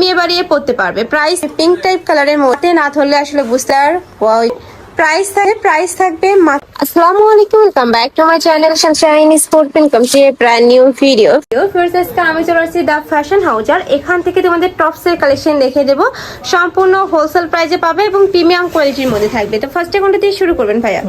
কমিয়ে বাড়িয়ে পড়তে পারবে। প্রাইস পিঙ্ক টাইপ কালারের মধ্যে, না ধরলে আসলে বুঝতে আর প্রাইস থাকবে। আসসালামু আলাইকুম, welcome back to my channel sunshine sport income to a brand new video. First আজকে আমি চলে আসছি দা ফ্যাশন হাউস, আর এখান থেকে তোমাদের টপসের কালেকশন দেখে দেবো। সম্পূর্ণ হোলসেল প্রাইসে পাবে এবং প্রিমিয়াম কোয়ালিটির মধ্যে থাকবে। তো ফার্স্টে কোনটা দিয়ে শুরু করবেন ভাইয়া?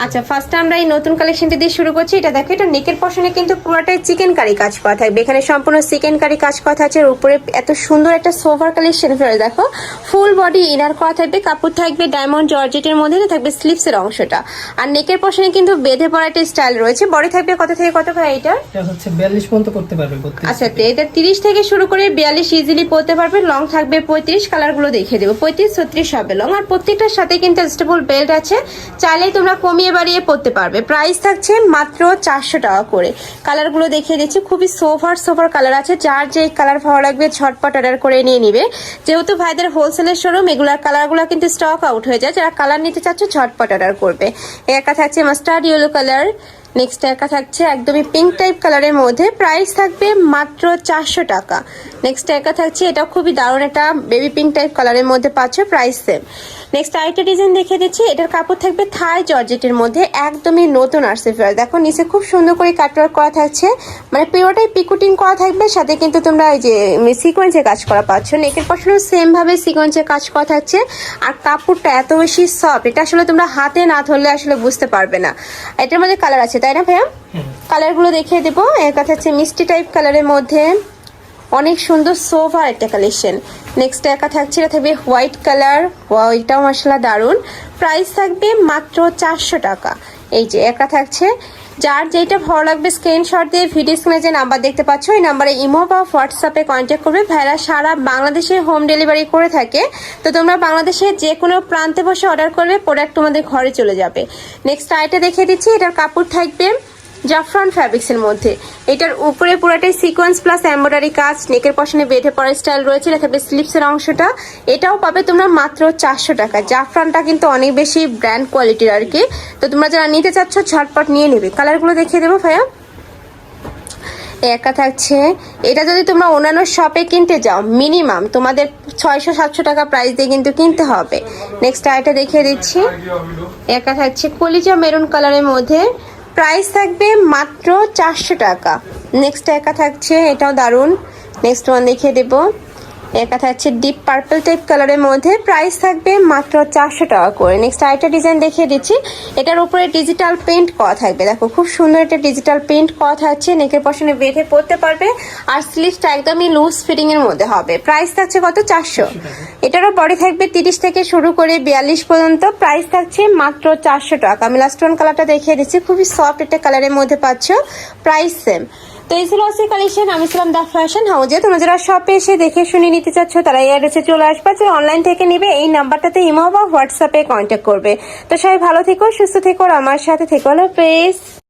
আচ্ছা, ফার্স্টে আমরা এই নতুন কালেকশনটা দিয়ে শুরু করছি। এটা দেখো, এটা নেকের পশনে কিন্তু পুরোটাই চিকেন কারি কাজ করা থাকবে। এখানে সম্পূর্ণ চিকেন কারি কাজ করা আছে। উপরে এত সুন্দর একটা সোভার কালেকশন দেখো, ফুল বডি ইনার করা থাকবে। কাপড় থাকবে ডায়মন্ড জর্জেটের মধ্যে, থাকবে স্লিভসের অংশটা। আর নেকের পশনে কিন্তু বেঁধে পড়া একটা স্টাইল রয়েছে। বডি থাকবে কত থেকে কত ভাই? এটা হচ্ছে 42 পর্যন্ত করতে পারবে। আচ্ছা, এটা 30 থেকে শুরু করে 42 ইজিলি পড়তে পারবে। লং থাকবে 35, কালার গুলো দেখিয়ে দেবো। 35, 36 হবে লং। আর প্রত্যেকটার সাথে কিন্তু অ্যাডজাস্টেবল বেল্ট আছে, চাইলেই তোমরা কমিয়ে বাড়িয়ে পড়তে পারবে। প্রাইস থাকছে মাত্র 400 টাকা করে। কালার গুলো দেখিয়ে দিচ্ছি, খুবই সোভার কালার আছে। যার যে কালার ভালো লাগবে ঝটপট অর্ডার করে নিয়ে নিবে। যেহেতু ভাইদের হোলসেলের শোরুম, এগুলার কালারগুলো কিন্তু স্টক আউট হয়ে যায়। যারা কালার নিতে চাচ্ছ ঝটপট অর্ডার করবে। একা থাকছে মাস্টার্ড ইয়েলো কালার, নেক্সট একা থাকছে একদমই পিঙ্ক টাইপ কালারের মধ্যে। প্রাইস থাকবে মাত্র 400 টাকা। নেক্সট একা থাকছে, এটা খুবই দারুণ একটা বেবি পিঙ্ক টাইপ কালারের মধ্যে পাচ্ছ, প্রাইস সেম। নেক্সট আরেকটা ডিজাইন দেখিয়ে দিচ্ছি। এটার কাপড় থাকবে থাই জর্জেটের মধ্যে, একদমই নতুন আসছে। দেখো নিচে খুব সুন্দর করে কাটওয়ার্ক করা থাকছে, মানে পুরোটাই পিকুটিং করা থাকবে। সাথে কিন্তু তোমরা এই যে সিকোয়েন্সে কাজ করা পাচ্ছ। নেকের পশনেও সেম ভাবে সিকোয়েন্সে কাজ করা থাকছে। আর কাপড়টা এত বেশি সফট, এটা আসলে তোমরা হাতে না ধরলে আসলে বুঝতে পারবে না। এটার মধ্যে কালার আছে, তাই না ভাইয়া? কালার গুলো দেখিয়ে দেবো। এর কথা হচ্ছে মিষ্টি টাইপ কালারের মধ্যে, অনেক সুন্দর সোভার একটা কালেকশন। নেক্সট একা থাকছে, এটা থাকবে হোয়াইট কালার। এটাও মাসাল্লাহ দারুন। প্রাইস থাকবে মাত্র 400 টাকা। এই যে একা থাকছে, যার যেটা ভালো লাগবে স্ক্রিনশট দিয়ে ভিডিও স্ক্রিনে যে নাম্বার দেখতে পাচ্ছ, এই নাম্বারে ইমো বা হোয়াটসঅ্যাপে কন্ট্যাক্ট করবে। ভাইরা সারা বাংলাদেশে হোম ডেলিভারি করে থাকে। তো তোমরা বাংলাদেশের যে কোনো প্রান্তে বসে অর্ডার করবে, প্রোডাক্ট তোমাদের ঘরে চলে যাবে। নেক্সট আইটা দেখিয়ে দিচ্ছি। এটার কাপড় থাকবে জাফরান ফ্যাব্রিক্স এর মধ্যে। এটার উপরে পুরোটাই সিকোয়েন্স প্লাস এমব্রয়ডারি কাজ। নেকের পশনে বেঁধে পড়া স্টাইল রয়েছে। এটা থাকবে স্লিভসের অংশটা। এটাও পাবে তোমরা মাত্র 400 টাকা। জাফরানটা কিন্তু অনেক বেশি ব্র্যান্ড কোয়ালিটির আর কি। তো তোমরা যারা নিতে চাচ্ছ ঝটপট নিয়ে নেবে। কালারগুলো দেখিয়ে দেবো ভাইয়া। একা থাকছে, এটা যদি তোমরা অন্যান্য শপে কিনতে যাও মিনিমাম তোমাদের 600-700 টাকা প্রাইস দিয়ে কিন্তু কিনতে হবে। নেক্সট আইটা দেখিয়ে দিচ্ছি। একা থাকছে কলিজা মেরুন কালারের মধ্যে। প্রাইস থাকবে মাত্র 400 টাকা। নেক্সট একা থাকছে, এটাও দারুন। নেক্সট ওয়ান দেখিয়ে দেবো। একা থাকছে ডিপ পার্পল টাইপ কালারের মধ্যে। প্রাইস থাকবে মাত্র 400 টাকা করে। নেক্সট আরেকটা ডিজাইন দেখিয়ে দিচ্ছি। এটার উপরে ডিজিটাল পেন্ট করা থাকবে। দেখো খুব সুন্দর একটা ডিজিটাল পেন্ট করা থাকছে। নেকের পশনে বেঁধে পড়তে পারবে। আর স্লিভসটা একদমই লুজ ফিটিং এর মধ্যে হবে। প্রাইস থাকছে কত? 400। এটারও বডি থাকবে 30 থেকে শুরু করে 42 পর্যন্ত। প্রাইস থাকছে মাত্র 400 টাকা। আমি লাস্ট ওয়ান কালারটা দেখিয়ে দিচ্ছি, খুবই সফট একটা কালারের মধ্যে পাচ্ছ, প্রাইস সেম। তো এই ছিল আজকের কালেকশন। আমি ছিলাম দা ফ্যাশন হাউজে। তোমরা যারা শপে এসে দেখে শুনে নিতে চাচ্ছ, তারা এই অ্যাড্রেসে চলে আসবে। যারা অনলাইন থেকে নিবে, এই নাম্বারটাতে ইমো বা হোয়াটসঅ্যাপে কন্ট্যাক্ট করবে। তো সবাই ভালো থেকো, সুস্থ থেকো, আমার সাথে থেকো। হলো প্লিজ।